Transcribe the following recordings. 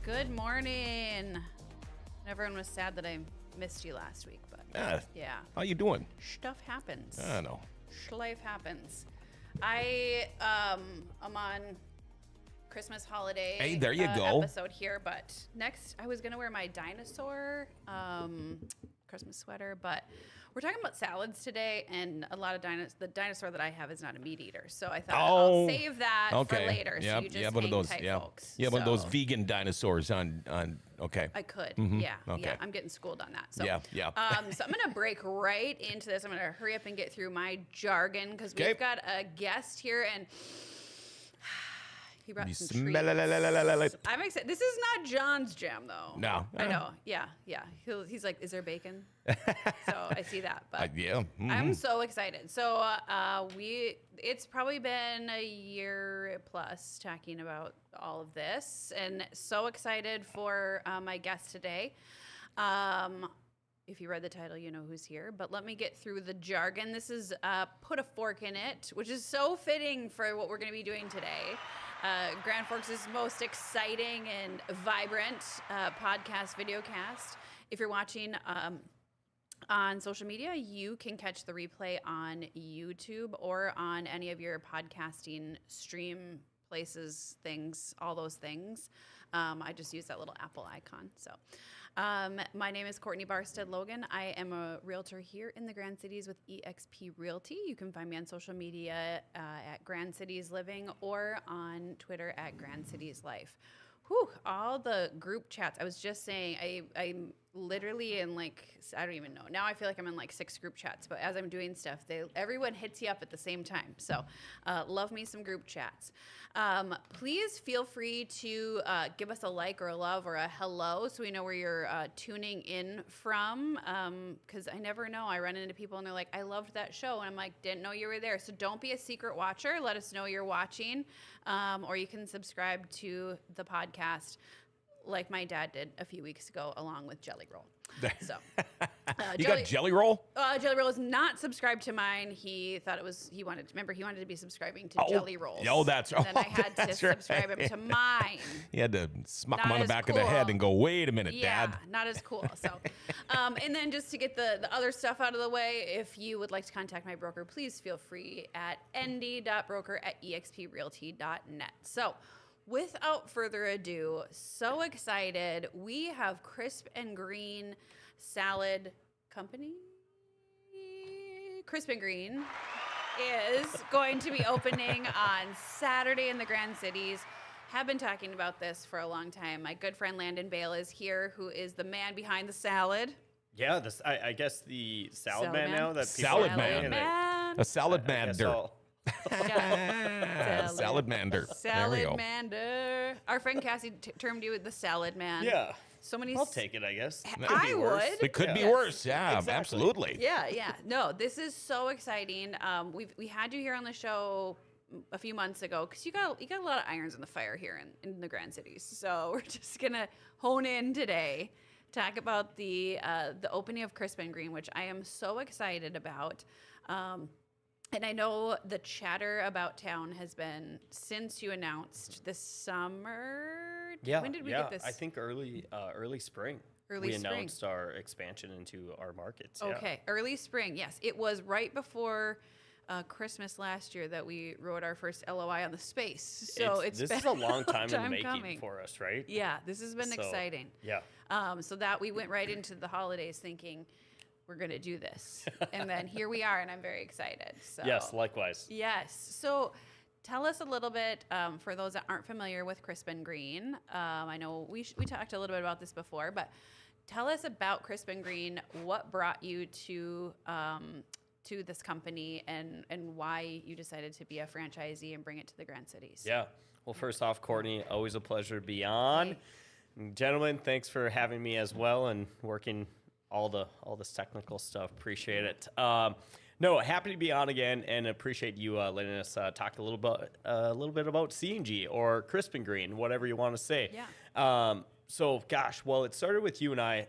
Good morning. Everyone was sad that I missed you last week, but yeah. How you doing? Stuff happens. I know. Life happens. I am on Christmas holiday. Hey, there you go. Episode here, but next I was gonna wear my dinosaur Christmas sweater, but we're talking about salads today, and a lot of the dinosaur that I have is not a meat eater, so I thought I'll save that for later. Yeah, so you just hang tight, folks. Yeah, one of those vegan dinosaurs on. Okay. I could. Mm-hmm. Yeah. Okay. Yeah. I'm getting schooled on that. So, yeah. So I'm going to break right into this. I'm going to hurry up and get through my jargon because we've got a guest here and he brought some treats. I'm excited. This is not John's jam though. No. I know. Yeah. He's like, is there bacon? So I see that. But yeah. Mm-hmm. I'm so excited. So it's probably been a year plus talking about all of this, and so excited for my guest today. If you read the title, you know who's here. But let me get through the jargon. This is Put a Fork in It, which is so fitting for what we're going to be doing today. Grand Forks' most exciting and vibrant podcast, videocast. If you're watching on social media, you can catch the replay on YouTube or on any of your podcasting stream places, things, all those things. I just use that little Apple icon. So my name is Courtney Barstead Logan. I am a realtor here in the Grand Cities with eXp Realty. You can find me on social media at Grand Cities Living or on Twitter at Grand Cities Life. Whew, all the group chats. I was just saying, I'm literally in I don't even know. Now I feel like I'm in 6 group chats, but as I'm doing stuff, everyone hits you up at the same time. So love me some group chats. Please feel free to give us a like or a love or a hello so we know where you're tuning in from, because I never know. I run into people and they're like, I loved that show. And I'm like, didn't know you were there. So don't be a secret watcher. Let us know you're watching, or you can subscribe to the podcast like my dad did a few weeks ago, along with Jelly Roll. So, you got Jelly Roll? Jelly Roll is not subscribed to mine. He thought he wanted to be subscribing to Jelly Rolls. Oh, that's right. And then I had to subscribe him to mine. You had to smack him on the back of the head and go, wait a minute, Dad. Yeah, not as cool. So, and then just to get the other stuff out of the way, if you would like to contact my broker, please feel free at nd.broker@exprealty.net. So, without further ado, so excited. We have Crisp and Green Salad Company. Crisp and Green is going to be opening on Saturday in the Grand Cities. Have been talking about this for a long time. My good friend Landon Bale is here, who is the man behind the salad. Yeah, I guess the salad man now. That salad man. A salad mander. Salad-mander. Salad-mander. Our friend Cassie termed you the salad man. Yeah. So many. I'll take it, I guess. I would. It could be worse. Yeah, exactly. Absolutely. Yeah. No, this is so exciting. We had you here on the show a few months ago because you got a lot of irons in the fire here in the Grand Cities. So we're just gonna hone in today, talk about the opening of Crisp and Green, which I am so excited about. And I know the chatter about town has been since you announced this summer. Yeah. When did we get this? I think early spring. We announced our expansion into our markets. Okay, early spring. Yes, it was right before Christmas last year that we wrote our first LOI on the space. So this is a long time in the making for us, right? Yeah, this has been exciting. Yeah. So that we went right into the holidays thinking, we're going to do this. And then here we are, and I'm very excited. So, yes, likewise. Yes. So tell us a little bit, for those that aren't familiar with Crisp and Green. I know we talked a little bit about this before, but tell us about Crisp and Green, what brought you to this company and why you decided to be a franchisee and bring it to the Grand Cities. Yeah. Well, first off, Courtney, always a pleasure to be on. Hey. Gentlemen, thanks for having me as well and working all this technical stuff. Appreciate it. No, happy to be on again and appreciate you letting us talk a little bit about C&G or Crisp and Green, whatever you want to say. Yeah. So, gosh, well, it started with you and I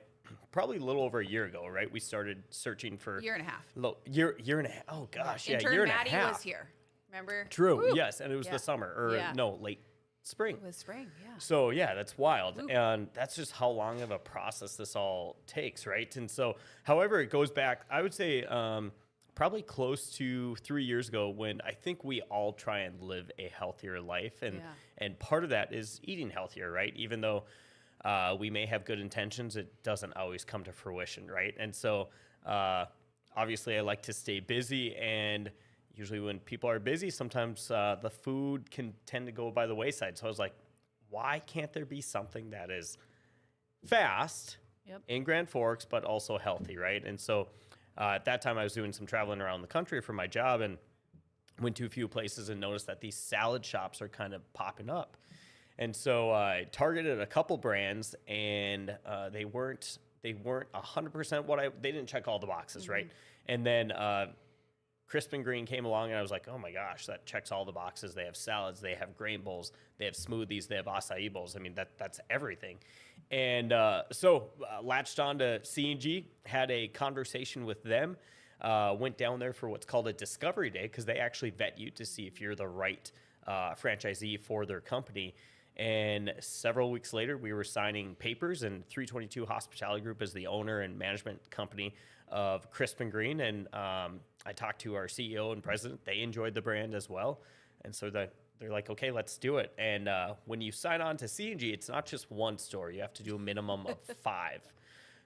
probably a little over a year ago, right? We started searching for year and a half. Year and a half. Oh gosh, Intern year and Maddie a half. was here. Remember? True. Woo. Yes, and it was the summer, or no, late spring. It was spring, yeah. So yeah, that's wild. And that's just how long of a process this all takes, right? And so, however, it goes back, I would say probably close to 3 years ago when I think we all try and live a healthier life. And part of that is eating healthier, right? Even though we may have good intentions, it doesn't always come to fruition, right? And so obviously I like to stay busy, and usually when people are busy, sometimes the food can tend to go by the wayside. So I was like, why can't there be something that is fast in Grand Forks, but also healthy, right? And so at that time I was doing some traveling around the country for my job, and went to a few places and noticed that these salad shops are kind of popping up. And so I targeted a couple brands, and they weren't 100% they didn't check all the boxes, right? And then Crisp and Green came along, and I was like, oh my gosh, that checks all the boxes. They have salads, they have grain bowls, they have smoothies, they have acai bowls. I mean, that's everything. And so latched on to C&G, had a conversation with them, went down there for what's called a discovery day, because they actually vet you to see if you're the right franchisee for their company. And several weeks later, we were signing papers, and 322 Hospitality Group is the owner and management company of Crisp and Green. And I talked to our CEO and president. They enjoyed the brand as well. And so they're like, okay, let's do it. And when you sign on to C&G, it's not just one store. You have to do a minimum of 5.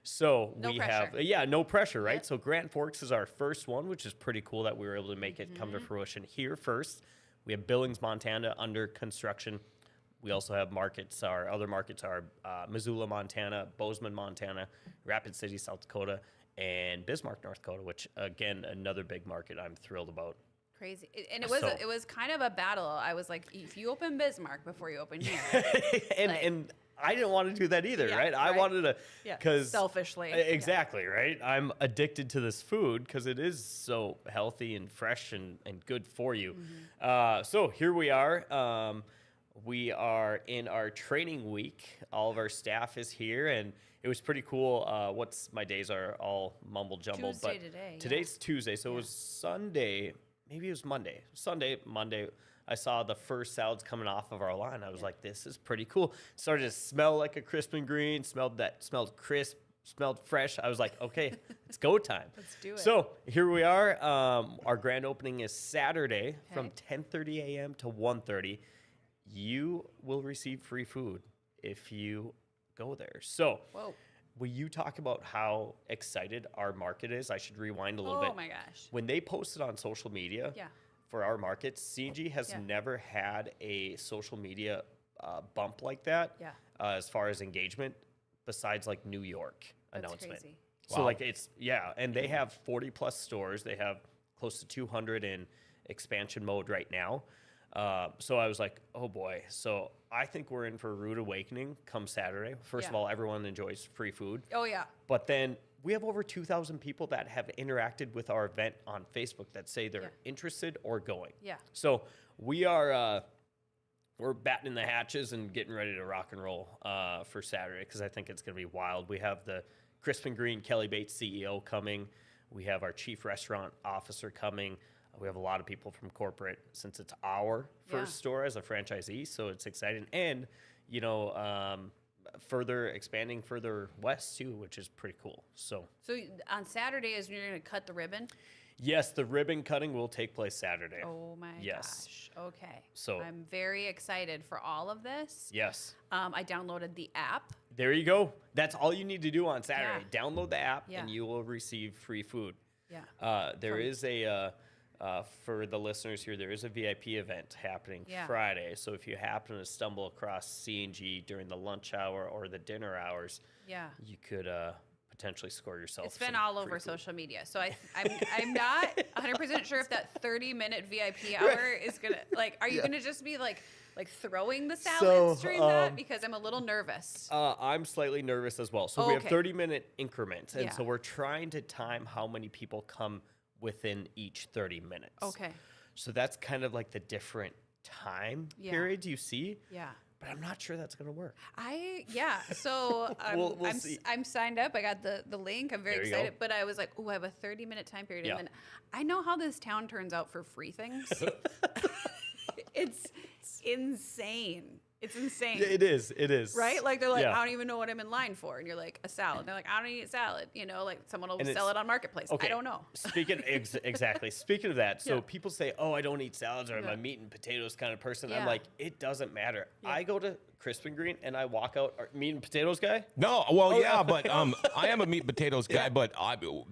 So No we pressure. have, no pressure, right? Yep. So Grand Forks is our first one, which is pretty cool that we were able to make it come to fruition here first. We have Billings, Montana under construction. We also have markets. Our other markets are Missoula, Montana, Bozeman, Montana, Rapid City, South Dakota, and Bismarck, North Dakota, which, again, another big market I'm thrilled about. Crazy. And it was kind of a battle. I was like, if you open Bismarck before you open here. and I didn't want to do that either, Yeah, right? I right. wanted to, because selfishly. exactly, right? I'm addicted to this food because it is so healthy and fresh and good for you. So here we are. We are in our training week. All of our staff is here, and it was pretty cool. My days are all mumble jumbled, Tuesday but today, today's Tuesday, so it was Sunday. Maybe it was Monday. Monday. I saw the first salads coming off of our line. I was like, this is pretty cool. Started to smell like a Crisp and Green. Smelled crisp, smelled fresh. I was like, okay, it's go time. Let's do it. So here we are. Our grand opening is Saturday from 10:30 a.m. to 1:30. You will receive free food if you go there. So will you talk about how excited our market is? I should rewind a little bit. Oh my gosh. When they posted on social media for our markets, C&G has never had a social media bump like that as far as engagement, besides like New York announcement. Crazy. So like and they have 40 plus stores. They have close to 200 in expansion mode right now. So I was like, oh boy. So I think we're in for a rude awakening come Saturday. First of all, everyone enjoys free food. Oh, yeah. But then we have over 2,000 people that have interacted with our event on Facebook that say they're interested or going. Yeah. So we are, we're batting the hatches and getting ready to rock and roll for Saturday, because I think it's going to be wild. We have the Crisp and Green Kelly Bates CEO coming. We have our chief restaurant officer coming. We have a lot of people from corporate, since it's our first store as a franchisee, so it's exciting. And, further expanding further west too, which is pretty cool. So on Saturday is when you're going to cut the ribbon? Yes, the ribbon cutting will take place Saturday. Oh my gosh. Okay. So I'm very excited for all of this. Yes. I downloaded the app. There you go. That's all you need to do on Saturday. Download the app and you will receive free food. Yeah. There is a for the listeners here, there is a VIP event happening Friday. So if you happen to stumble across C&G during the lunch hour or the dinner hours, you could potentially score yourself. It's been all over social media. So I'm not 100% sure if that 30-minute VIP hour is going to, are you going to just be like throwing the salads during that? Because I'm a little nervous. I'm slightly nervous as well. So we have 30-minute increments. And so we're trying to time how many people come within each 30 minutes. Okay. So that's kind of like the different time periods you see. Yeah. But I'm not sure that's going to work. So We'll see. I'm signed up. I got the link. I'm very excited. But I was like, I have a 30-minute time period. And then I know how this town turns out for free things. It's insane. It's insane. It is. It is. Right? Like they're like, Yeah. I don't even know what I'm in line for. And you're like, a salad. They're like, I don't eat salad. You know, like someone will And sell it's- it on Marketplace. I don't know. Exactly. Speaking of that, so Yeah. people say, "Oh, I don't eat salads," or "I'm Yeah. a meat and potatoes kind of person." I'm Yeah. like, it doesn't matter. I go to Crisp and Green and I walk out, meat and potatoes guy. No, well, yeah, but I am a meat and potatoes guy, but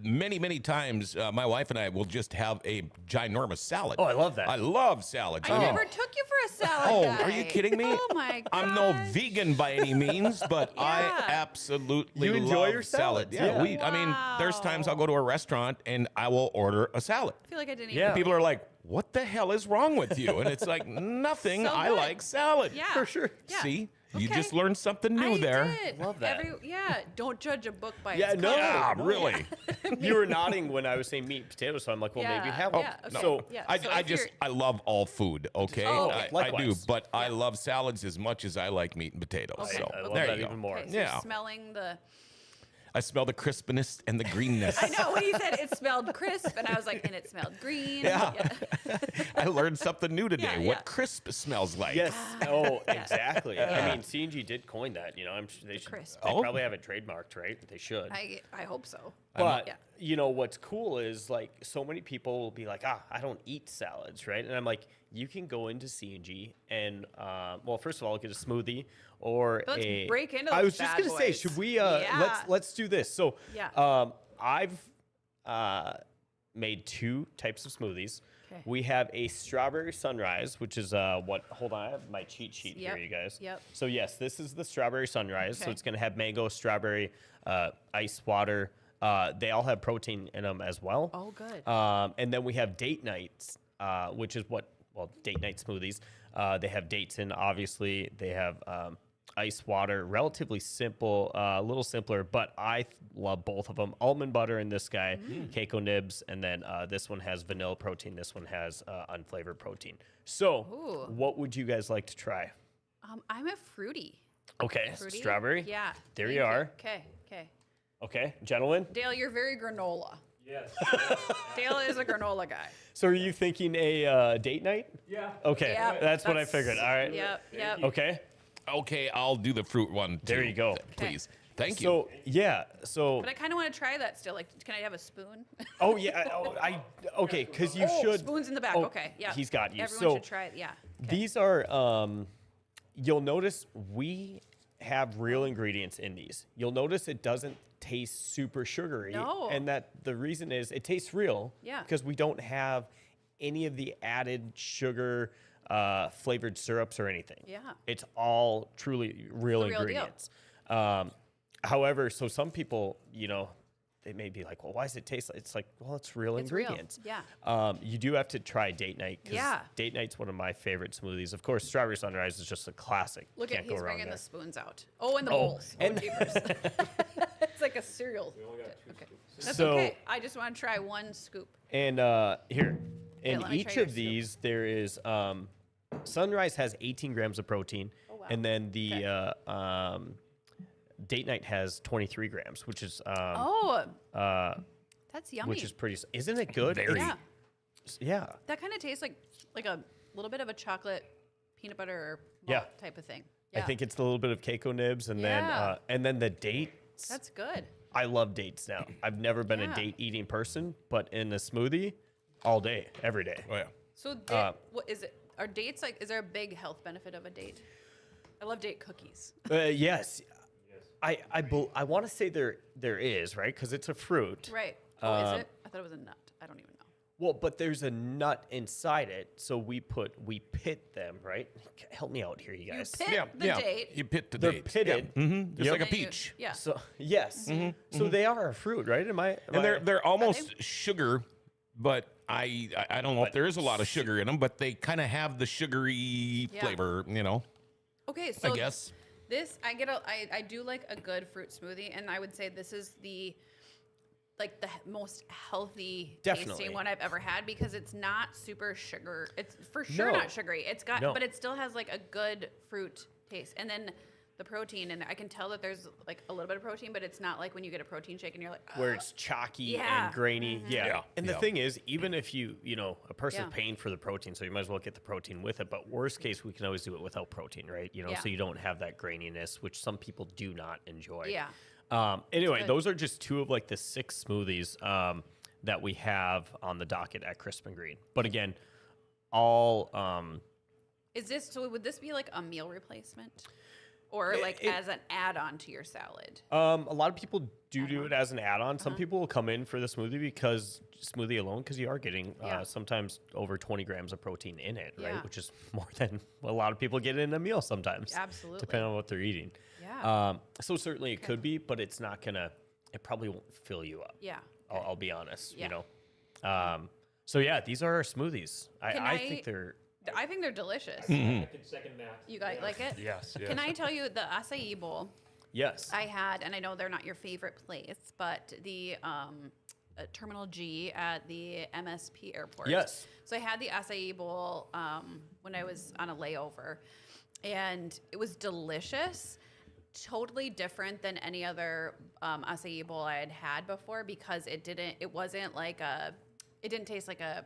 many times my wife and I will just have a ginormous salad. Oh, I love that. I love salads. I mean, never took you for a salad oh, guy. are you kidding me? Oh my god. I'm no vegan by any means, but I Yeah. absolutely You enjoy love your salad. salads, Yeah, yeah. I mean, there's times I'll go to a restaurant and I will order a salad. I feel like I didn't Yeah. even People are like, "What the hell is wrong with you?" And it's like, nothing. So I good. like salad. Yeah. For sure. Yeah. See, you Okay. just learned something new I there. did. Love that. Don't judge a book by Yeah, its no. cover. Yeah, no. really. You were nodding when I was saying meat and potatoes, so I'm like, well, maybe Yeah, have one. yeah, okay. So Yeah. I, So I if just you're- I love all food. Okay, Oh, okay. I do, Likewise. but I love salads as much as I like meat and potatoes. Okay. So I love there that you go. even more. Okay, so Yeah. you're smelling the. I smell the crispness and the greenness. I know when you said it smelled crisp, and I was like, and it smelled green. Yeah. I learned something new today. Yeah, What yeah. crisp smells like. Yes. Oh, Yeah. exactly. I mean, C&G did coin that. You know, I'm sure they should. crisp. They Oh. probably have it trademarked, right? They should. I hope so. But Yeah. you know what's cool is like so many people will be like, I don't eat salads, right? And I'm like, you can go into C&G and well, first of all, get a smoothie or Let's a. break into I those was just bad gonna say, boys. should we? Yeah. Let's do this. So Yeah. I've made two types of smoothies. 'Kay. We have a strawberry sunrise, which is what? Hold on, I have my cheat sheet Yep, here, you guys. yep. So yes, this is the strawberry sunrise. So Okay. it's gonna have mango, strawberry, ice water. They all have protein in them as well. Oh, good. And then we have date nights, which is date night smoothies. They have dates in, obviously. They have ice water, relatively simple, a little simpler, but I love both of them. Almond butter in this guy, Keiko nibs, and then this one has vanilla protein. This one has unflavored protein. So, Ooh. what would you guys like to try? I'm a fruity. Okay, Fruity? strawberry. Yeah. There thank you are. Okay. Okay. Okay, gentlemen. Dale, you're very granola. Yes. Dale is a granola guy. So, are you thinking a date night? Yeah. Okay, Yep, that's what I figured. All right. Yep. Yep. Okay. Okay, I'll do the fruit one. There too, you go. Please. Thank you. So yeah, so But I kind of want to try that still. Like, can I have a spoon? oh yeah, okay, because you Oh, should. spoons in the back. oh, Okay. Yeah. he's got you. Everyone So should try it. Yeah. Okay. these are. You'll notice we have real ingredients in these. You'll notice it doesn't taste super sugary, No. and that the reason is it tastes real. Yeah. Because we don't have any of the added sugar, flavored syrups or anything. Yeah. It's all truly real The real deal. ingredients. However, so some people, you know, they may be like, well, why does it taste like? It's like, well, it's real It's real, ingredients. yeah. You do have to try date night. 'Cause Yeah. Date night's one of my favorite smoothies. Of course, strawberry sunrise is just a classic. Look Can't at go he's wrong bringing there. the spoons out. Oh, and the Oh, bowls. and- Oh, jeepers. It's like a cereal. Okay. That's So- okay. I just want to try one scoop. And here, in let me each try of your soup. these, there is sunrise has 18 grams of protein, Oh, wow. and then the Okay. date night has 23 grams, which is Oh, that's yummy. which is pretty. Isn't it good? Very. yeah. Yeah. That kind of tastes like a little bit of a chocolate peanut butter or Yeah. malt type of thing. I think it's a little bit of Keiko nibs, and Yeah. then the dates. that's good. I love dates now. I've never been a Yeah. date eating person, but in a smoothie, all day, every day. Oh, yeah. So, what is it? Are dates like? Is there a big health benefit of a date? I love date cookies. Yes. I want to say there is, right? Because it's a fruit. Right. Oh, is it? I thought it was a nut. I don't even know. Well, but there's a nut inside it, so we pit them, right? Help me out here, you guys. pit Yeah, the yeah. date. You pit the They're dates. pitted. Yeah. Mm-hmm. Just Yep. like a And you- peach. Yeah. So yes, so they are a fruit, right? Am I? And they're almost sugar, but I don't know if But there is a lot of sugar in them, but they kind of have the sugary Yeah. flavor, you know. Okay, so I guess. this I do like a good fruit smoothie, and I would say this is the most healthy Definitely. tasting one I've ever had because it's not super sugar. It's for sure No. not sugary. It's got No. but it still has like a good fruit taste. And then the protein, and I can tell that there's like a little bit of protein, but it's not like when you get a protein shake and you're like, where it's chalky Yeah. and grainy. Yeah. Yeah. And the Yeah. thing is, even if a person's Yeah. paying for the protein, so you might as well get the protein with it. But worst case, we can always do it without protein, right? Yeah. So you don't have that graininess, which some people do not enjoy. Yeah. Anyway, good. those are just two of like the 6 smoothies that we have on the docket at Crisp and Green. But again, all would this be like a meal replacement? Or like as an add-on to your salad? a lot of people do it as an add-on. Some people will come in for the smoothie alone because you are getting Yeah. sometimes over 20 grams of protein in it, right? Yeah. Which is more than a lot of people get in a meal sometimes. Absolutely. Depending on what they're eating. Yeah. So certainly it could be, but it's not gonna. It probably won't fill you up. Yeah. I'll be honest. Yeah. So yeah, these are our smoothies. I I- think they're. I think they're delicious. Mm-hmm. I can second that. You guys like it? Yes. Can I tell you the acai bowl Yes. I had, and I know they're not your favorite place, but the Terminal G at the MSP airport. Yes. So I had the acai bowl when I was on a layover, and it was delicious. Totally different than any other acai bowl I had had before because it didn't taste like a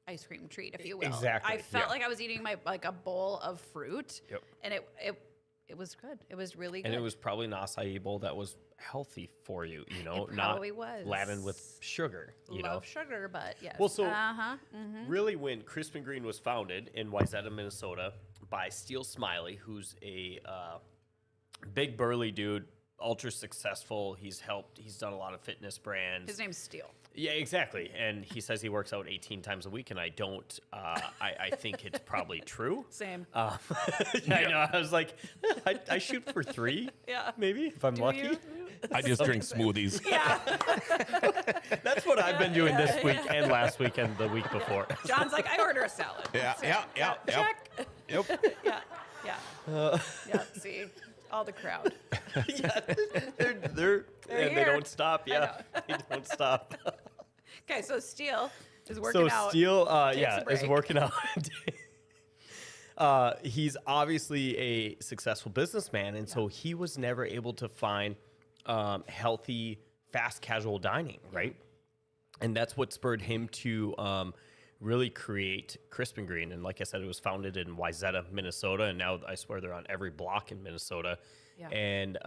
ice cream treat, if you will. Exactly, I felt yeah. like I was eating a bowl of fruit. Yep. And it was good. It was really good. And it was probably an acai bowl that was healthy for you, It not probably was. laden with sugar, Love sugar, but yes. Well, so Mm-hmm. really when Crisp and Green was founded in Wayzata, Minnesota by Steele Smiley, who's a big burly dude, ultra successful. He's done a lot of fitness brands. His name's Steele. Yeah, exactly. And he says he works out 18 times a week, and I don't. I think it's probably true. Same. I know. I was like, I shoot for 3. Yeah. Maybe if I'm lucky. you? I just drink smoothies. Yeah. That's what I've been doing this week and last week and the week before. John's like, I order a salad. Yeah, yeah, yeah, yeah. Check. Yep. Yeah. Yeah. Yeah. See, all the crowd. Yeah, they're and they here. don't stop. Yeah, know. they don't stop. Okay, so Steele is working So out. Steele, takes yeah, a is break. working out. He's obviously a successful businessman, and so he was never able to find healthy, fast casual dining, right? And that's what spurred him to really create Crisp and Green. And like I said, it was founded in Wayzata, Minnesota, and now I swear they're on every block in Minnesota. Yeah. And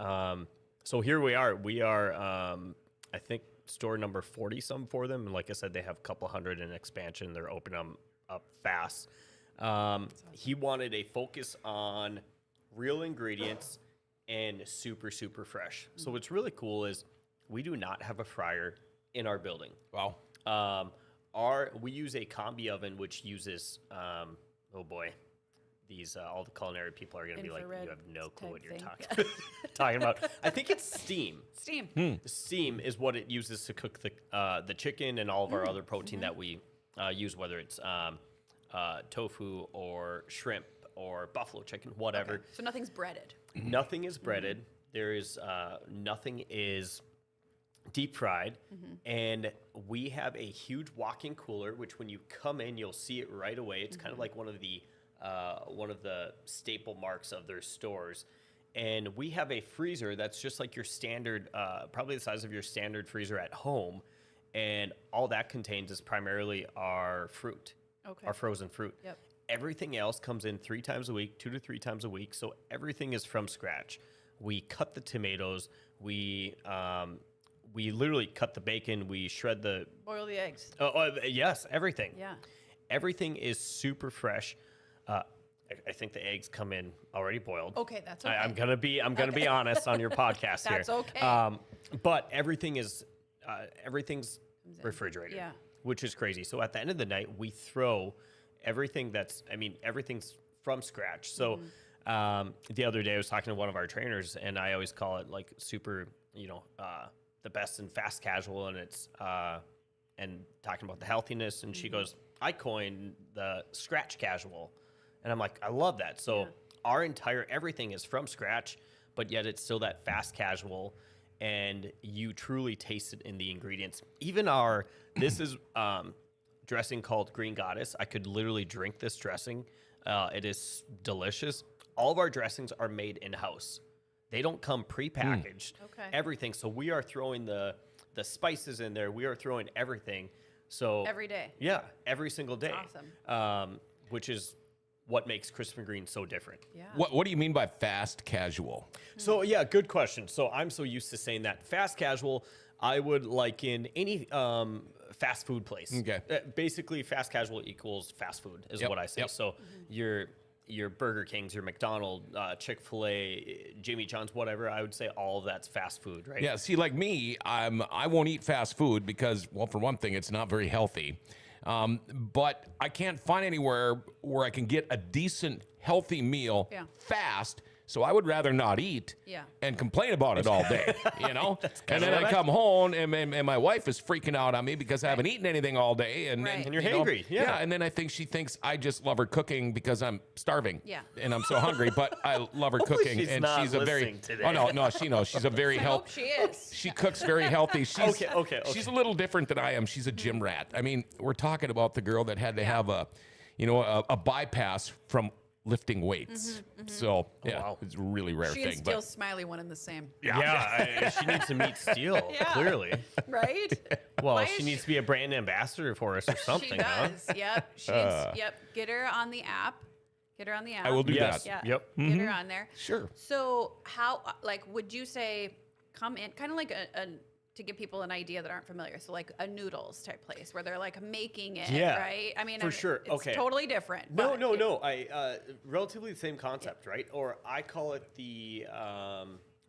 so here we are. We are, I think, store number 40 some for them. And like I said, they have a couple hundred in expansion. They're opening them up fast. He wanted a focus on real ingredients and super, super fresh. So what's really cool is we do not have a fryer in our building. Wow. We use a combi oven, which uses, oh boy, these all the culinary people are going to be like, Infrared you have no clue type what you're thing. talking about. I think it's steam. Steam. Steam is what it uses to cook the chicken and all of our other protein that we use, whether it's tofu or shrimp or buffalo chicken, whatever. So nothing's breaded. Nothing is breaded. There is nothing is deep fried, and we have a huge walk-in cooler. Which, when you come in, you'll see it right away. It's kind of like one of the staple marks of their stores. And we have a freezer that's just like your standard, probably the size of your standard freezer at home. And all that contains is primarily our fruit, Okay. our frozen fruit. Yep. Everything else comes in 3 times a week, 2 to 3 times a week. So everything is from scratch. We cut the tomatoes. We literally cut the bacon. We shred the. Boil the eggs. Yes, everything. Yeah. Everything is super fresh. I think the eggs come in already boiled. Okay, that's okay. I'm gonna be honest on your podcast here. That's okay. But everything's refrigerated. Yeah. Which is crazy. So at the end of the night, we throw everything everything's from scratch. So the other day I was talking to one of our trainers, and I always call it like super, the best in fast casual, and it's and talking about the healthiness, and she goes, I coined the scratch casual. And I'm like, I love that. So our entire everything is from scratch, but yet it's still that fast casual, and you truly taste it in the ingredients. Even this is dressing called Green Goddess. I could literally drink this dressing. It is delicious. All of our dressings are made in-house. They don't come prepackaged. Okay. Everything. So we are throwing the spices in there. We are throwing everything. So Every day. Yeah, every single day. Awesome. Which is what makes Crisp and Green so different. Yeah. What do you mean by fast casual? So yeah, good question. So I'm so used to saying that fast casual. I would liken any fast food place. Okay. Basically, fast casual equals fast food is Yep, what I say. yep. So your Burger Kings, your McDonald's, Chick-fil-A, Jimmy John's, whatever. I would say all of that's fast food, right? Yeah, see, like me, I won't eat fast food because, well, for one thing, it's not very healthy. But I can't find anywhere where I can get a decent, healthy meal fast. So I would rather not eat and complain about it all day, and then I come home and my wife is freaking out on me because I haven't eaten anything all day. And you're hangry. Yeah. And then I think she thinks I just love her cooking because I'm starving. Yeah. And I'm so hungry, but I love her cooking. she's And not she's a very, listening today. oh, no, she knows. She's a very I hope healthy. she is. She cooks very healthy. She's, Okay. She's a little different than I am. She's a gym rat. I mean, we're talking about the girl that had to have a bypass from lifting weights. So yeah, wow. it's a really rare She and thing. Steel Smiley, one and the same. Yeah, she needs to meet Steele, clearly. Right? Well, Why she is needs to be a brand ambassador for us or something, She huh? does. Yep. Get her on the app. Get her on the app. I will do Yes. that. Yeah. Yep. Get her on there. Sure. So how, would you say come in kind of like a to give people an idea that aren't familiar? So like a noodles type place where they're like making it, Yeah, right? I mean, for sure. It's Okay. totally different. No. but I relatively the same concept, right? Or I call it the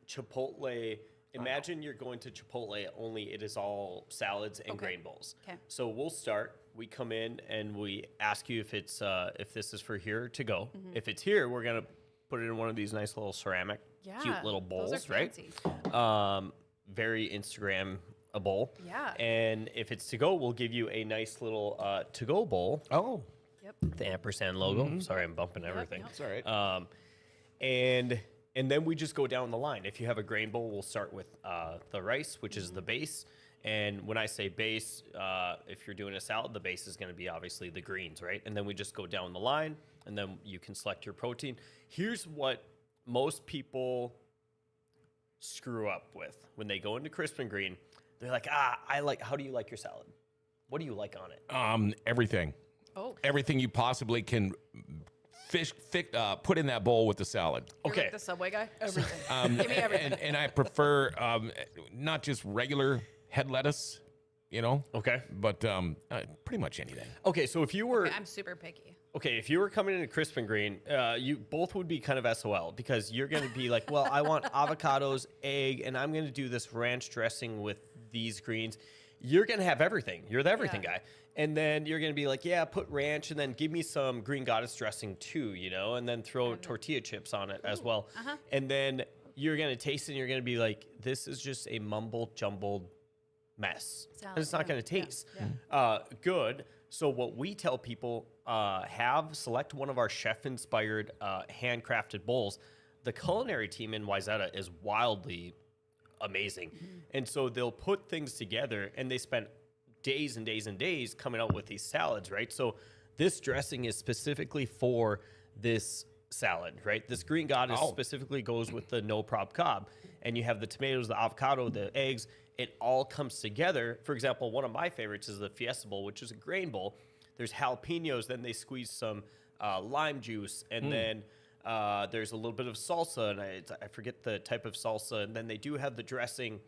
Chipotle. Imagine you're going to Chipotle, only it is all salads and grain bowls. Okay. So we'll start. We come in and we ask you if it's if this is for here to go. If it's here, we're gonna put it in one of these nice little ceramic, cute little bowls, those are right? fancy. Very Instagram a bowl. Yeah. And if it's to go, we'll give you a nice little to go bowl. Oh, Yep. The ampersand logo. Sorry, I'm bumping everything. yep. it's all right. And then we just go down the line. If you have a grain bowl, we'll start with the rice, which is the base. And when I say base, if you're doing a salad, the base is going to be obviously the greens, right? And then we just go down the line, and then you can select your protein. Here's what most people screw up with when they go into Crisp and Green. They're like, how do you like your salad? What do you like on it? Everything. Oh. Everything you possibly can put in that bowl with the salad. You're Okay. like the Subway guy? Everything. Give me everything. And I prefer not just regular head lettuce, Okay. but pretty much anything. Okay, so if you were I'm super picky. Okay, if you were coming into Crisp and Green, you both would be kind of SOL because you're going to be like, well, I want avocados, egg, and I'm going to do this ranch dressing with these greens. You're going to have everything. You're the everything guy. And then you're going to be like, yeah, put ranch and then give me some green goddess dressing too, and then throw tortilla chips on it as well. And then you're going to taste it and you're going to be like, this is just a mumbled, jumbled mess. Salad, And it's not yeah, going to yeah, taste good. So what we tell people, select one of our chef-inspired handcrafted bowls. The culinary team in Wayzata is wildly amazing. And so they'll put things together and they spend days and days and days coming out with these salads, right? So this dressing is specifically for this salad, right? This green goddess specifically goes with the no prob cob. And you have the tomatoes, the avocado, the eggs. It all comes together. For example, one of my favorites is the Fiesta Bowl, which is a grain bowl. There's jalapenos, then they squeeze some lime juice, and then there's a little bit of salsa, and I forget the type of salsa, and then they do have the dressing,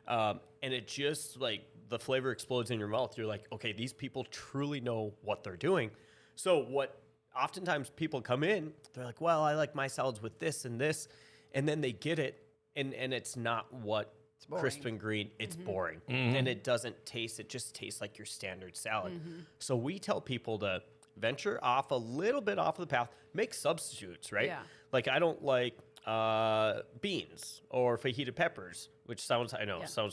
and it just, like, the flavor explodes in your mouth. You're like, okay, these people truly know what they're doing. So what oftentimes people come in, they're like, well, I like my salads with this, and then they get it, and it's not what Crisp and Green, it's boring. And it doesn't taste, it just tastes like your standard salad. So we tell people to venture off a little bit off of the path, make substitutes, right? Yeah. Like I don't like beans or fajita peppers, which sounds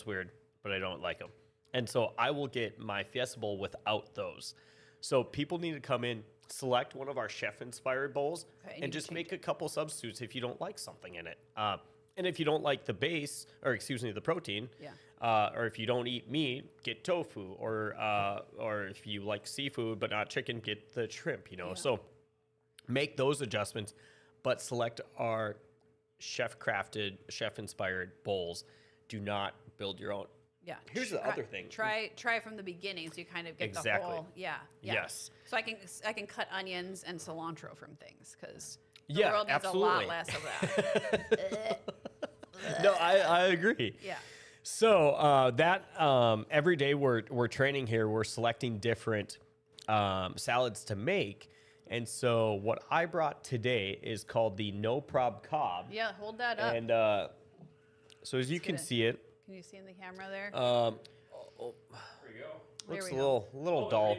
weird, but I don't like them. And so I will get my Fiesta Bowl without those. So people need to come in, select one of our chef-inspired bowls, Okay, and just make a couple substitutes if you don't like something in it. And if you don't like the base, or excuse me, the protein, or if you don't eat meat, get tofu, or if you like seafood but not chicken, get the shrimp. So make those adjustments, but select our chef crafted, chef inspired bowls. Do not build your own. Yeah. Here's the other thing. Try from the beginning so you kind of get the Exactly. whole. Yeah. Yes. So I can cut onions and cilantro from things because the Yeah, world needs absolutely. a lot less of that. No, I agree. Yeah. So every day we're training here. We're selecting different salads to make, and so what I brought today is called the No Prob Cob. Yeah. Hold that up. And so as you can get it. see it, Can you see in the camera there? looks we a go. little dull.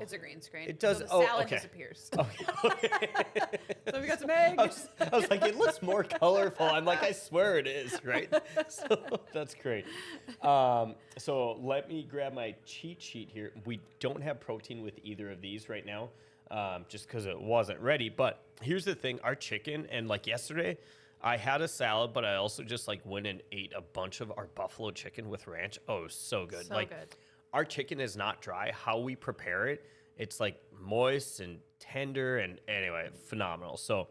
It's a green screen. It does- So the oh, salad okay. disappears. Okay. So we got some eggs. I was like, it looks more colorful. I'm like, I swear it is, right? So that's great. So let me grab my cheat sheet here. We don't have protein with either of these right now, just because it wasn't ready. But here's the thing: our chicken, and like yesterday, I had a salad, but I also just like went and ate a bunch of our buffalo chicken with ranch. Oh, it was so good. So like good. our chicken is not dry. How we prepare it, it's like moist and tender, and anyway, phenomenal. So.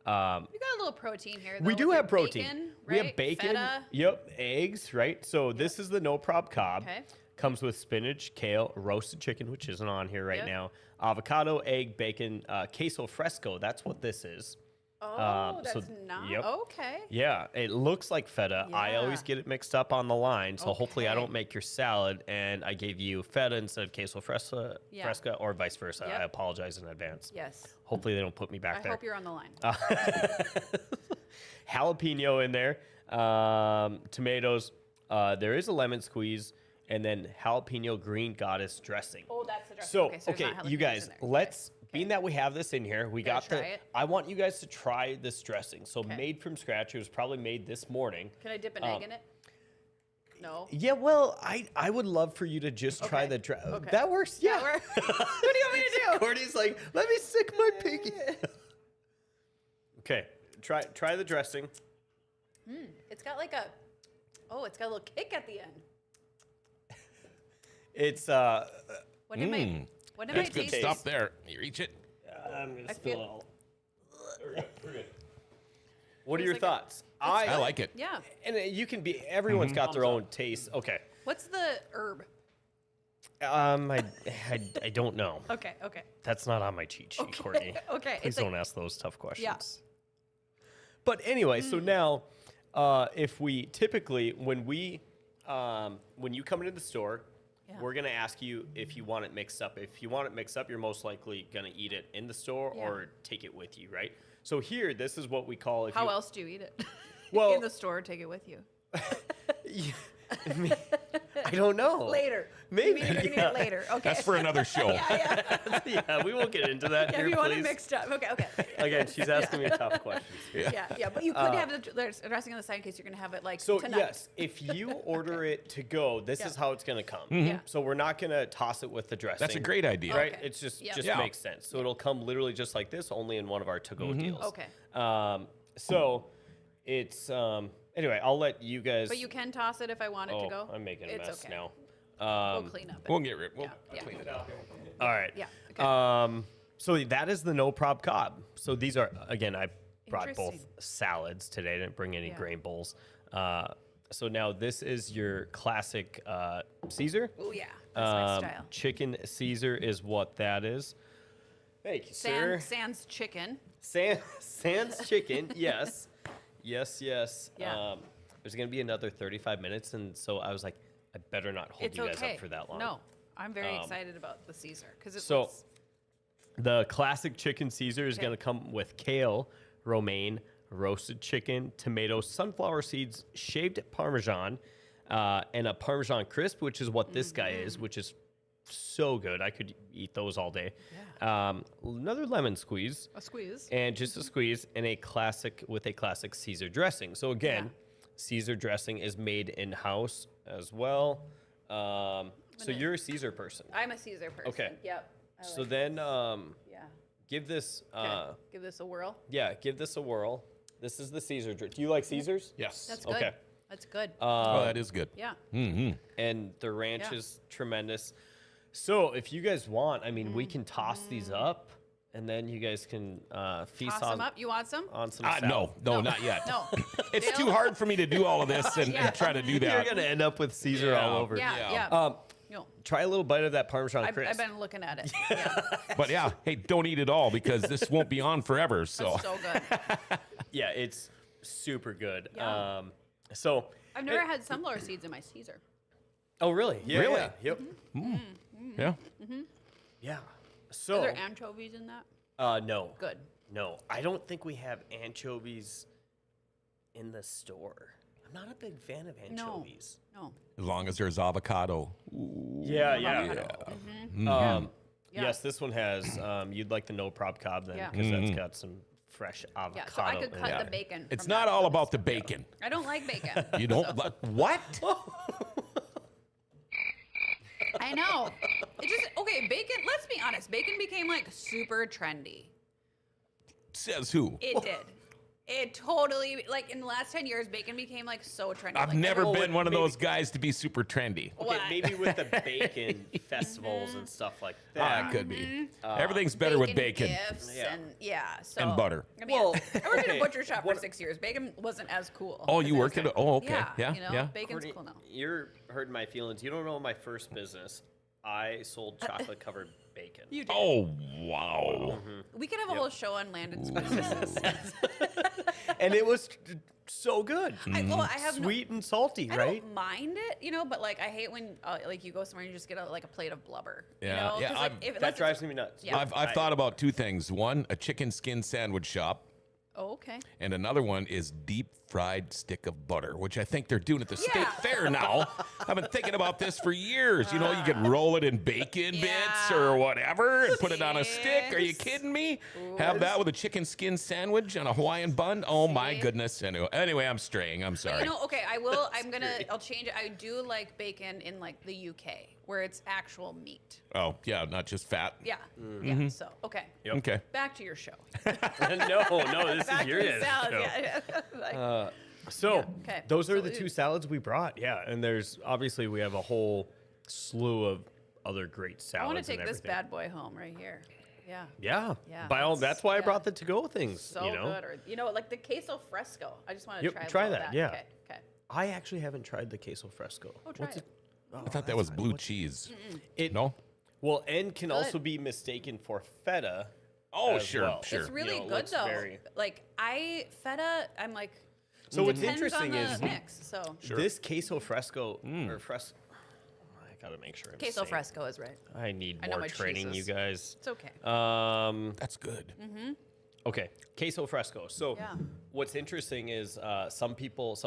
We got a little protein here. Though, We do with have your protein. Bacon, We have right? bacon. Feta. Yep. Eggs, right? So this is the No Prob Cob. Okay. Comes with spinach, kale, roasted chicken, which isn't on here right Yep. now, avocado, egg, bacon, queso fresco. That's what this is. Oh, so- that's not yep. okay. Yeah, it looks like feta. I always Yeah. get it mixed up on the line, so hopefully I Okay. don't make your salad and I gave you feta instead of queso fresca, Yeah. fresca or vice versa. Yep. I apologize in advance. Yes. Hopefully they don't put me back I there. hope you're on the line. Jalapeno in there, tomatoes. There is a lemon squeeze, and then jalapeno green goddess dressing. Oh, that's the dressing. So, okay, so there's okay, not you jalapenos guys, in there. let's. Being that we have this in here, we Gotta got the. try it. I want you guys to try this dressing. So Okay. made from scratch. It was probably made this morning. Can I dip an egg in it? No. Yeah, well, I would love for you to just try Okay. the Okay. That works. Yeah. That works. What do you want me to do? Courtney's like, let me stick my piggy. Okay, try the dressing. It's got like a. Oh, it's got a little kick at the end. It's What am I? What am I That's good tasting? stuff there. You reach it. I'm gonna I spill feel- it all. We're good. What are Tastes your like thoughts? I like it. Yeah. And you can be. Everyone's got their own taste. Okay. What's the herb? I don't know. Okay. Okay. That's not on my cheat sheet, Courtney. Okay. Please It's like- don't ask those tough questions. Yeah. But anyway, so now, if we typically when you come into the store, Yeah. we're gonna ask you if you want it mixed up. If you want it mixed up, you're most likely gonna eat it in the store Yeah. or take it with you, right? So here, this is what we call if How you, else do you eat it? Well- in the store, take it with you. I don't know. Later. Maybe, You can eat yeah. it later. Okay. That's for another show. Yeah, we won't get into that Yeah, here, if you want please. it mixed up. Okay. Okay. Again, she's asking me tough questions. Yeah. But you could have the dressing on the side in case you're gonna have it like So tonight. yes, if you order it to go, this Yeah. is how it's gonna come. Yeah. So we're not gonna toss it with the dressing. That's a great idea. right? Okay. It's just Yeah. just Yeah. makes sense. So it'll come literally just like this, only in one of our to-go deals. Okay. So it's anyway. I'll let you guys. But you can toss it if I want it oh, to go. I'm making a It's mess okay. now. We'll clean up. We'll get rid. We'll Yeah. clean it up. All right. Yeah. Okay. So that is the No Prob Cob. So these are again. I brought both Interesting. salads today. I didn't bring any Yeah. grain bowls. So now this is your classic Caesar. Oh yeah. That's my style. Chicken Caesar is what that is. Thank you, sir. Sans chicken. Sans chicken, yes. Yes. Yeah. There's going to be another 35 minutes, and so I was like, I better not hold It's you guys okay. up for that long. No, I'm very excited about the Caesar because it's So the classic chicken Caesar is Okay. going to come with kale, romaine, roasted chicken, tomatoes, sunflower seeds, shaved Parmesan, and a Parmesan crisp, which is what this guy is, which is so good. I could eat those all day. Another lemon squeeze, a squeeze. and just a squeeze, and a classic Caesar dressing. So again, Caesar dressing is made in house as well. So you're a Caesar person. I'm a Caesar person. Okay. Yep. I So like then, yeah. give this, Okay. Give this a whirl. give this a whirl. This is the Caesar. Do you like Caesars? Yes. That's good. Okay. That's good. Oh, that is good. yeah. And the ranch Yeah. is tremendous. So if you guys want, I mean, we can toss these up and then you guys can feast Toss them up. You want some? on some salad. No, not yet. No. It's Dale? too hard for me to do all of this and, Yeah. and try to do You're that. gonna end up with Caesar Yeah. all over. Yeah. No. Try a little bite of that Parmesan I've crisp. been looking at it. Yeah. But yeah, hey, don't eat it all because this won't be on forever. So That's so good. Yeah, it's super good. Yeah. So I've never had sunflower seeds in my Caesar. Oh, really? Yeah, Really? Yeah. Yep. yeah. Yeah. Are So there anchovies in that? no. Good. No, I don't think we have anchovies in the store. I'm not a big fan of anchovies. No. As long as there's avocado. Yeah, Avocado. Um, Yeah. Yes, this one has. You'd like the no prop cob then, Yeah. because that's got some fresh avocado. Yeah. So I could in cut it. the bacon. It's from not that. all about the bacon. I don't like bacon. You don't so- like what? I know. It just okay. Bacon. Let's be honest. Bacon became like super trendy. Says who? It did. It totally like in the last 10 years, bacon became like so trendy. I've like, never Oh, been one of maybe- those guys to be super trendy. Okay, What? maybe with the bacon festivals and stuff like Ah, that. it could be. Everything's better with bacon gifts Yeah. and so, and butter. I mean, Well, I worked in okay, a butcher shop for what- 6 years. Bacon wasn't as cool. Oh, as you it worked is at it? now. Oh, okay. Yeah, You know, yeah. bacon's Courtney, cool now. You're hurting my feelings. You don't know my first business. I sold chocolate covered bacon. You did. Oh, wow. We could have a whole show on Landon's businesses. And it was so good. I have no, Sweet and salty, I right? don't mind it, but like I hate when like you go somewhere and you just get like a plate of blubber. Yeah, You know? yeah, 'Cause, like, I'm- unless That it's- drives me nuts. Yeah. I've thought about two things. One, a chicken skin sandwich shop. Oh, okay. And another one is deep fried stick of butter, which I think they're doing at the state Yeah. fair now. I've been thinking about this for years. You know, you could roll it in bacon bits Yeah. or whatever and put it on a stick. Are you Yes. kidding me? Have that with a chicken skin sandwich and a Hawaiian bun. Oh my See? goodness. Anyway, I'm straying. I'm sorry. Okay, I will. I'll change it. I do like bacon in like the UK where it's actual meat. Oh, yeah, not just fat. Yeah. Yeah. So, okay. Yep. Okay. Back to your show. no, this Back is your to the guys' salad. show. Yeah. Like, So okay. those are So the it- two salads we brought. Yeah, and there's obviously we have a whole slew of other great I salads. want to take and this everything. bad boy home right here. Yeah. Yeah. Yeah, By all, that's- that's why I yeah. brought the to-go things. So you know, good. Or like the queso fresco. I just want to Yep, try a try little of that, yeah. Okay. Okay. I actually haven't tried the queso fresco. Oh, try What's it. I thought that was blue cheese. It No? well, and can also Good. be mistaken for feta. Oh, as sure, well. sure. It's really You know, it good looks though. very- Like feta, I'm like. So what's depends interesting on the is mix. So this queso fresco or fresco. I gotta make sure. I'm queso saying- fresco is right. I need I know more my training, you cheeses. guys. It's okay. That's good. Okay, queso fresco. So Yeah. what's interesting is some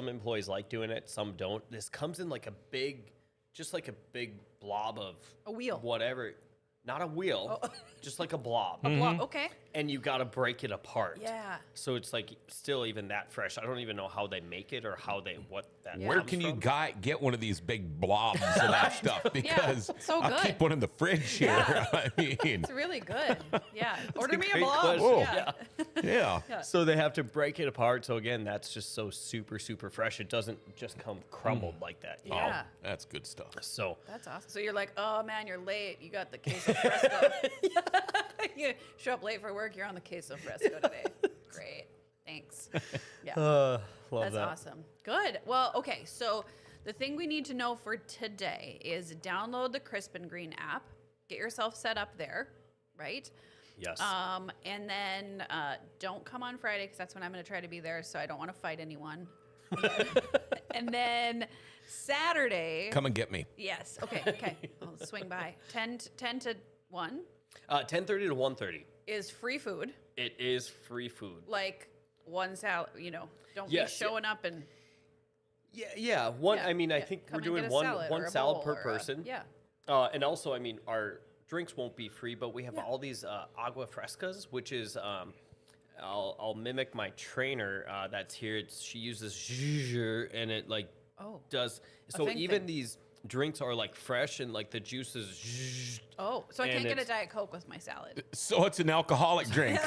employees like doing it, some don't. This comes in like a big, just like a big blob of A wheel. whatever. Not a wheel, just like a blob. Okay. And you got to break it apart. Yeah. So it's like still even that fresh. I don't even know how they make it or what that. Yeah. Where comes can you from. get one of these big blobs of that stuff? Because so I'll good. keep one in the fridge here. Yeah. I mean, It's really good. Yeah. Order me a great blob. question. Yeah. yeah. So they have to break it apart. So again, that's just so super super fresh. It doesn't just come crumbled like that. you know? Yeah. Oh, that's good stuff. So That's awesome. So you're like, oh man, you're late. You got the queso fresco. You show up late for work. You're on the queso fresco today. Great. Thanks. Yeah. love That's that. awesome. Good. Well, okay. So the thing we need to know for today is download the Crisp and Green app. Get yourself set up there, right? Yes. And then don't come on Friday because that's when I'm going to try to be there. So I don't want to fight anyone. And then Saturday. Come and get me. Yes. Okay. Okay. I'll swing by. 10 to 1 10:30 to 1:30. is free food. It is free food. Like one salad. Don't Yes, be showing up and. Yeah. One. Yeah, I mean, I yeah. think Come we're and get doing a salad or one a salad bowl per or a- person. Yeah. And also, I mean, our drinks won't be free, but we have Yeah. all these agua frescas, which is I'll mimic my trainer that's here. She uses zhuzh, and it like Oh. does A so thing even thing. these drinks are like fresh and like the juice is. Oh, so I And can't get a it's- Diet Coke with my salad. So it's an alcoholic drink.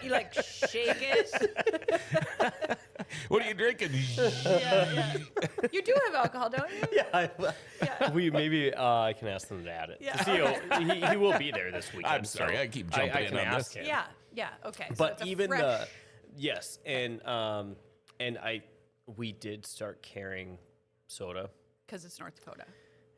You like shake it. What are you drinking? Yeah. You do have alcohol, don't you? Yeah, Yeah. we maybe I can ask them to add it. Yeah. 'Cause he will be there this weekend. I'm sorry, so I keep jumping I in can on ask this. him. Yeah. Okay. So But it's a even fresh, yes, and we did start carrying soda. because it's North Dakota.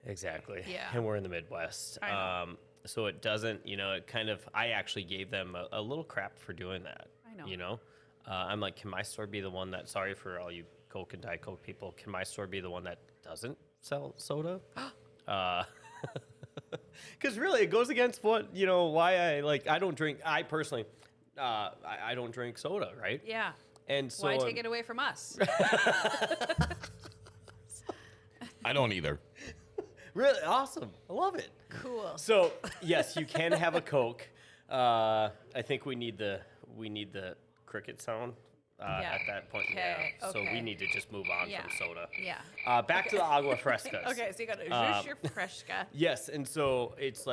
Exactly. Yeah. And we're in the Midwest. I know. So it doesn't, it kind of, I actually gave them a little crap for doing that. I know. I'm like, can my store be the one that, sorry for all you Coke and Diet Coke people, can my store be the one that doesn't sell soda? Because really, it goes against what, why I don't drink, I personally, I don't drink soda, right? Yeah. And so. Why take it away from us? I don't either. Really awesome. I love it. Cool. So yes, you can have a Coke. I think we need the cricket sound at that point. Okay, Yeah. So we okay. need to just move on Yeah. from soda. Yeah. Back to the agua frescas. Okay, so you got to zhoosh your fresca. Yes, and so it's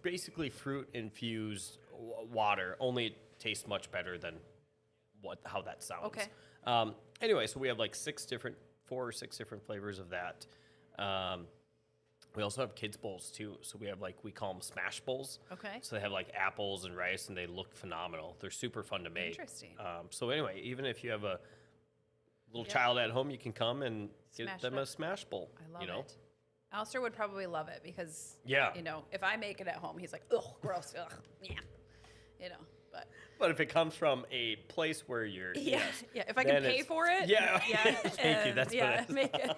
basically fruit infused water. Only it tastes much better than how that sounds. Okay. Anyway, so we have like 4 or 6 different flavors of that. We also have kids bowls too. So we have we call them smash bowls. Okay. So they have like apples and rice, and they look phenomenal. They're super fun to make. Interesting. So anyway, even if you have a little Yeah. child at home, you can come and Smash get them it. a smash bowl. I love it. Alistair would probably love it because, Yeah. if I make it at home, he's like, ugh, gross, ugh, yeah, but But if it comes from a place where you're yeah, yes, yeah. If I can then pay it's- for it, yeah, yeah, thank you. That's yeah, what it is. make it,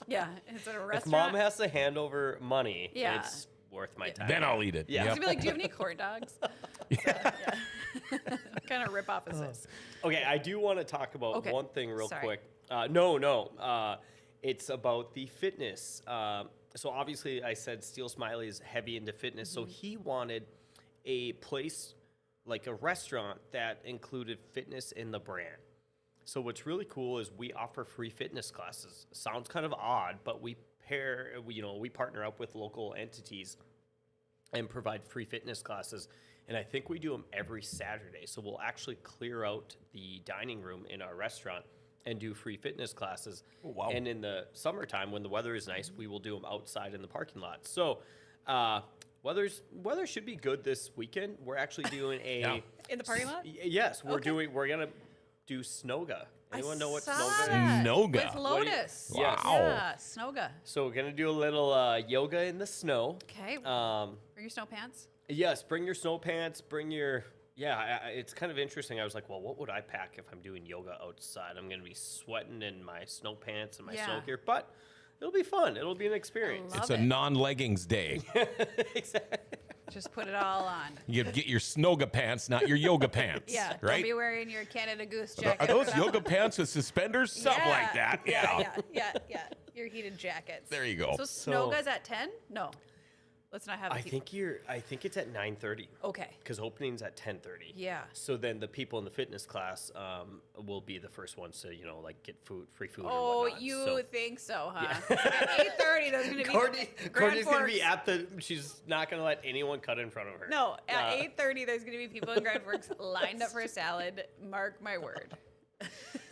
yeah. It's at a If restaurant. mom has to hand over money, Yeah. it's worth my time. Then I'll eat it. Yeah. He's Yep. gonna be like, "Do you have any corn dogs?" Yeah. What kind of rip off is this? Okay, I do want to talk about Okay. one thing real Sorry. quick. No. It's about the fitness. So obviously, I said Steel Smiley is heavy into fitness, so he wanted a place like a restaurant that included fitness in the brand. So what's really cool is we offer free fitness classes. Sounds kind of odd, but we partner up with local entities and provide free fitness classes. And I think we do them every Saturday. So we'll actually clear out the dining room in our restaurant and do free fitness classes. Oh, wow. And in the summertime, when the weather is nice, we will do them outside in the parking lot. So weather should be good this weekend. We're actually doing a Yeah. In the parking lot? Yes, we're Okay. we're gonna do Snoga. Anyone know what saw Snoga is? that Noga. with What do you- Lotus. Yes. Wow. Yeah, Snoga. So we're gonna do a little yoga in the snow. Okay. Um, Bring your snow pants. Yes, bring your snow pants. Bring your it's kind of interesting. I was like, well, what would I pack if I'm doing yoga outside? I'm gonna be sweating in my snow pants and my snow Yeah. gear, but it'll be fun. It'll be an experience. Love It's a it. non-leggings day. Exactly. Just put it all on. You get your Snoga pants, not your yoga pants. Yeah. Don't Right? be wearing your Canada Goose Are jacket. those yoga pants with suspenders? Something like that. Yeah. Yeah. Your heated jackets. There you go. So Snoga's at 10? No. Let's not have I the think it's at 9:30 Okay. because opening's at 10:30. Yeah. So then the people in the fitness class will be the first ones to get free food. Oh, and whatnot. you So think so, huh? At 8:30, there's going to be Grand Courtney's gonna Forks. be at the. She's not gonna let anyone cut in front of her. No, at 8:30, there's going to be people in Grand Forks lined up for a salad. Mark my word.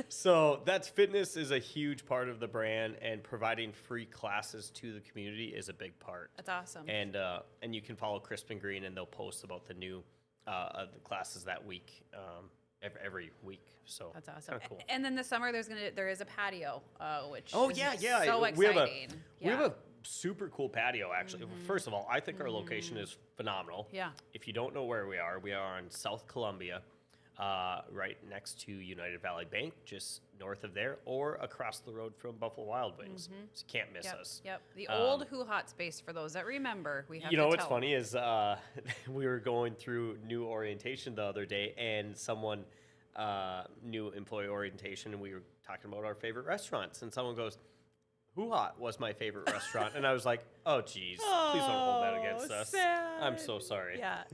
So that's fitness is a huge part of the brand, and providing free classes to the community is a big part. That's awesome. And you can follow Crisp and Green, and they'll post about the new the classes that week, every week. So That's awesome. Kinda cool. And then this summer, there is a patio, which Oh is yeah. so We have exciting. we have a super cool patio actually. First of all, I think our location is phenomenal. Yeah. If you don't know where we are in South Columbia, right next to United Valley Bank, just north of there, or across the road from Buffalo Wild Wings. So you can't miss Yep, us. yep. The old Who Hot space for those that remember. We have You know to what's tell funny is we were going through new orientation the other day, and someone new employee orientation, and we were talking about our favorite restaurants, and someone goes, "Who Hot was my favorite restaurant," and I was like, "Oh, geez, please don't hold that against us. I'm so sorry." Yeah.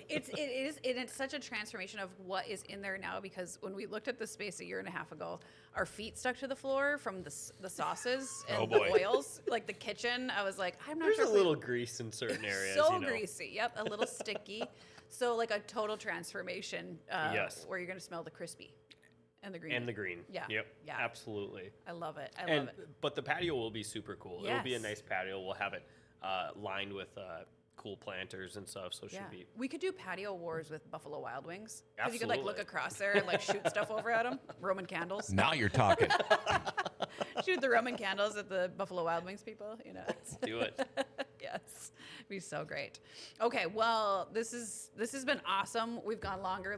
It's such a transformation of what is in there now, because when we looked at the space a year and a half ago, our feet stuck to the floor from the sauces and the oils, like the kitchen. I was like, I'm not There's sure. a little grease in certain areas. So greasy. Yep, a little sticky. So like a total transformation. Yes. Where you're going to smell the crispy and the green. And the green. Yeah. Yep. Yeah. Absolutely. I love it. I love it. But the patio will be super cool. It'll be a Yes. nice patio. We'll have it lined with cool planters and stuff. So it should be. We could do patio wars with Buffalo Wild Wings. Because you could like look Absolutely. across there and like shoot stuff over at them. Roman candles. Now you're talking. Shoot the Roman candles at the Buffalo Wild Wings people. You know. Let's do it. Yes, it'd be so great. Okay, well, this has been awesome. We've gone longer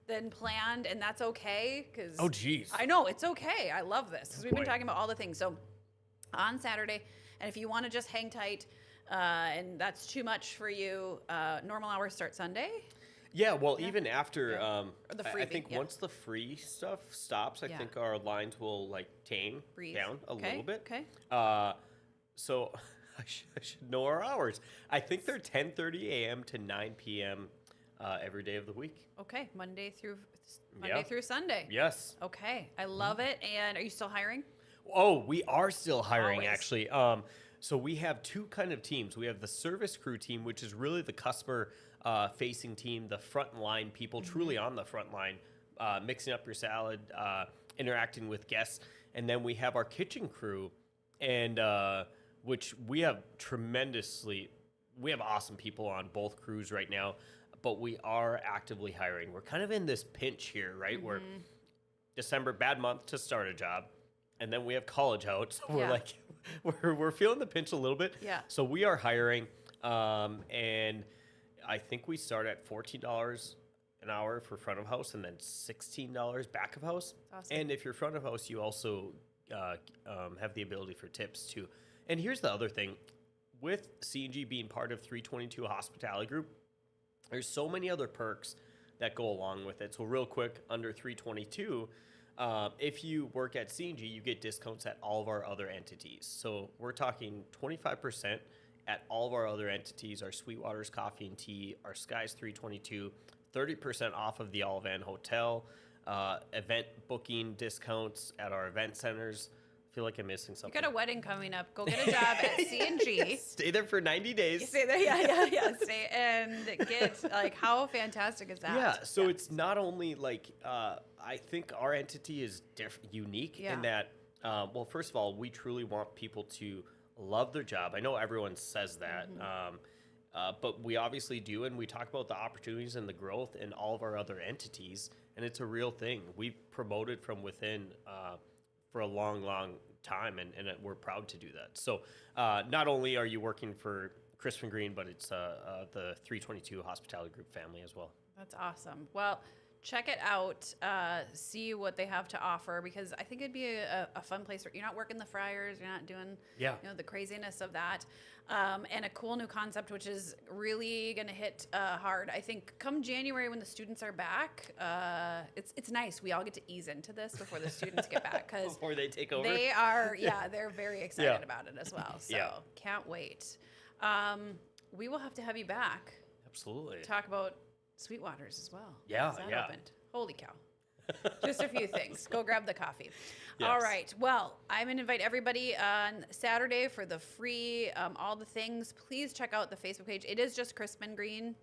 than planned, and that's okay, because Oh, geez. I know it's okay. I love this because we've been Boy. talking about all the things. So on Saturday, and if you want to just hang tight, and that's too much for you, normal hours start Sunday. Yeah, well, even after, the I freebie, think yeah. once the free stuff stops, I Yeah. think our lines will like tame Breathe. down a Okay, little bit. okay. So I should know our hours. I think they're 10:30 a.m. to 9 p.m. Every day of the week. Okay, Monday through Yeah. Sunday. Yes. Okay, I love it. And are you still hiring? Oh, we are still hiring Always. actually. So we have two kind of teams. We have the service crew team, which is really the customer facing team, the front line people truly on the front line, mixing up your salad, interacting with guests. And then we have our kitchen crew, and which we have awesome people on both crews right now, but we are actively hiring. We're kind of in this pinch here, right? Where December, bad month to start a job. And then we have college out, so we're Yeah. like, we're feeling the pinch a little bit. Yeah. So we are hiring, and I think we start at $14 an hour for front of house, and then $16 back of house. Awesome. And if you're front of house, you also have the ability for tips too. And here's the other thing, with C&G being part of 322 Hospitality Group, there's so many other perks that go along with it. So real quick, under 322. If you work at C&G, you get discounts at all of our other entities. So we're talking 25% at all of our other entities, our Sweetwater's Coffee and Tea, our Skies 322, 30% off of the Olivan Hotel, event booking discounts at our event centers. I feel like I'm missing You something. got a wedding coming up. Go get a job at C&G. Stay there for 90 days. Stay there, yeah. Stay and get, like, how fantastic is that? Yeah, so it's not only like I think our entity is unique Yeah. in that. Well, first of all, we truly want people to love their job. I know everyone says that, but we obviously do, and we talk about the opportunities and the growth in all of our other entities, and it's a real thing. We've promoted from within for a long, long time, and we're proud to do that. So not only are you working for Crispin Green, but it's the 322 Hospitality Group family as well. That's awesome. Well, check it out. See what they have to offer, because I think it'd be a fun place where you're not working the fryers, you're not doing the craziness of that, and a cool new concept, which is really going to hit hard. I think come January when the students are back, it's nice. We all get to ease into this before the students get back, because Before they take over. they are, they're very excited about it as well. So Yeah. can't wait. We will have to have you back. Absolutely. Talk about Sweetwater's as well. Yeah, Is that yeah. opened? Holy cow. Just a few things. Go grab the coffee. Yes. All right. Well, I'm going to invite everybody on Saturday for the free, all the things. Please check out the Facebook page. It is just Crispin Green.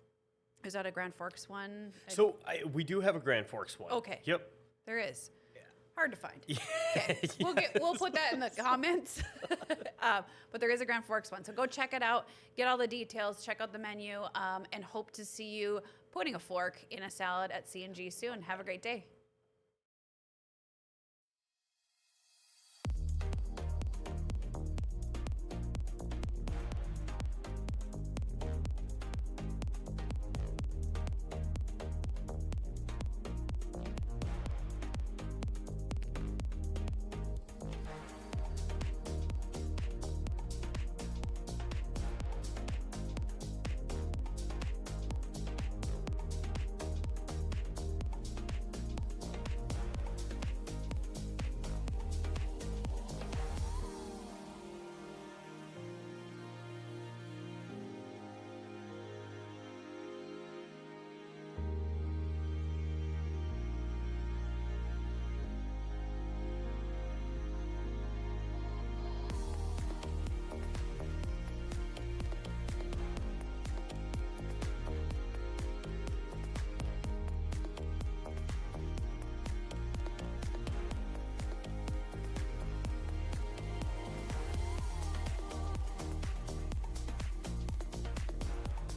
Is that a Grand Forks one? So we do have a Grand Forks one. Okay. Yep. There is. Hard to find. Okay. We'll put that in the comments. But there is a Grand Forks one. So go check it out. Get all the details. Check out the menu. And hope to see you putting a fork in a salad at C&G soon. Have a great day.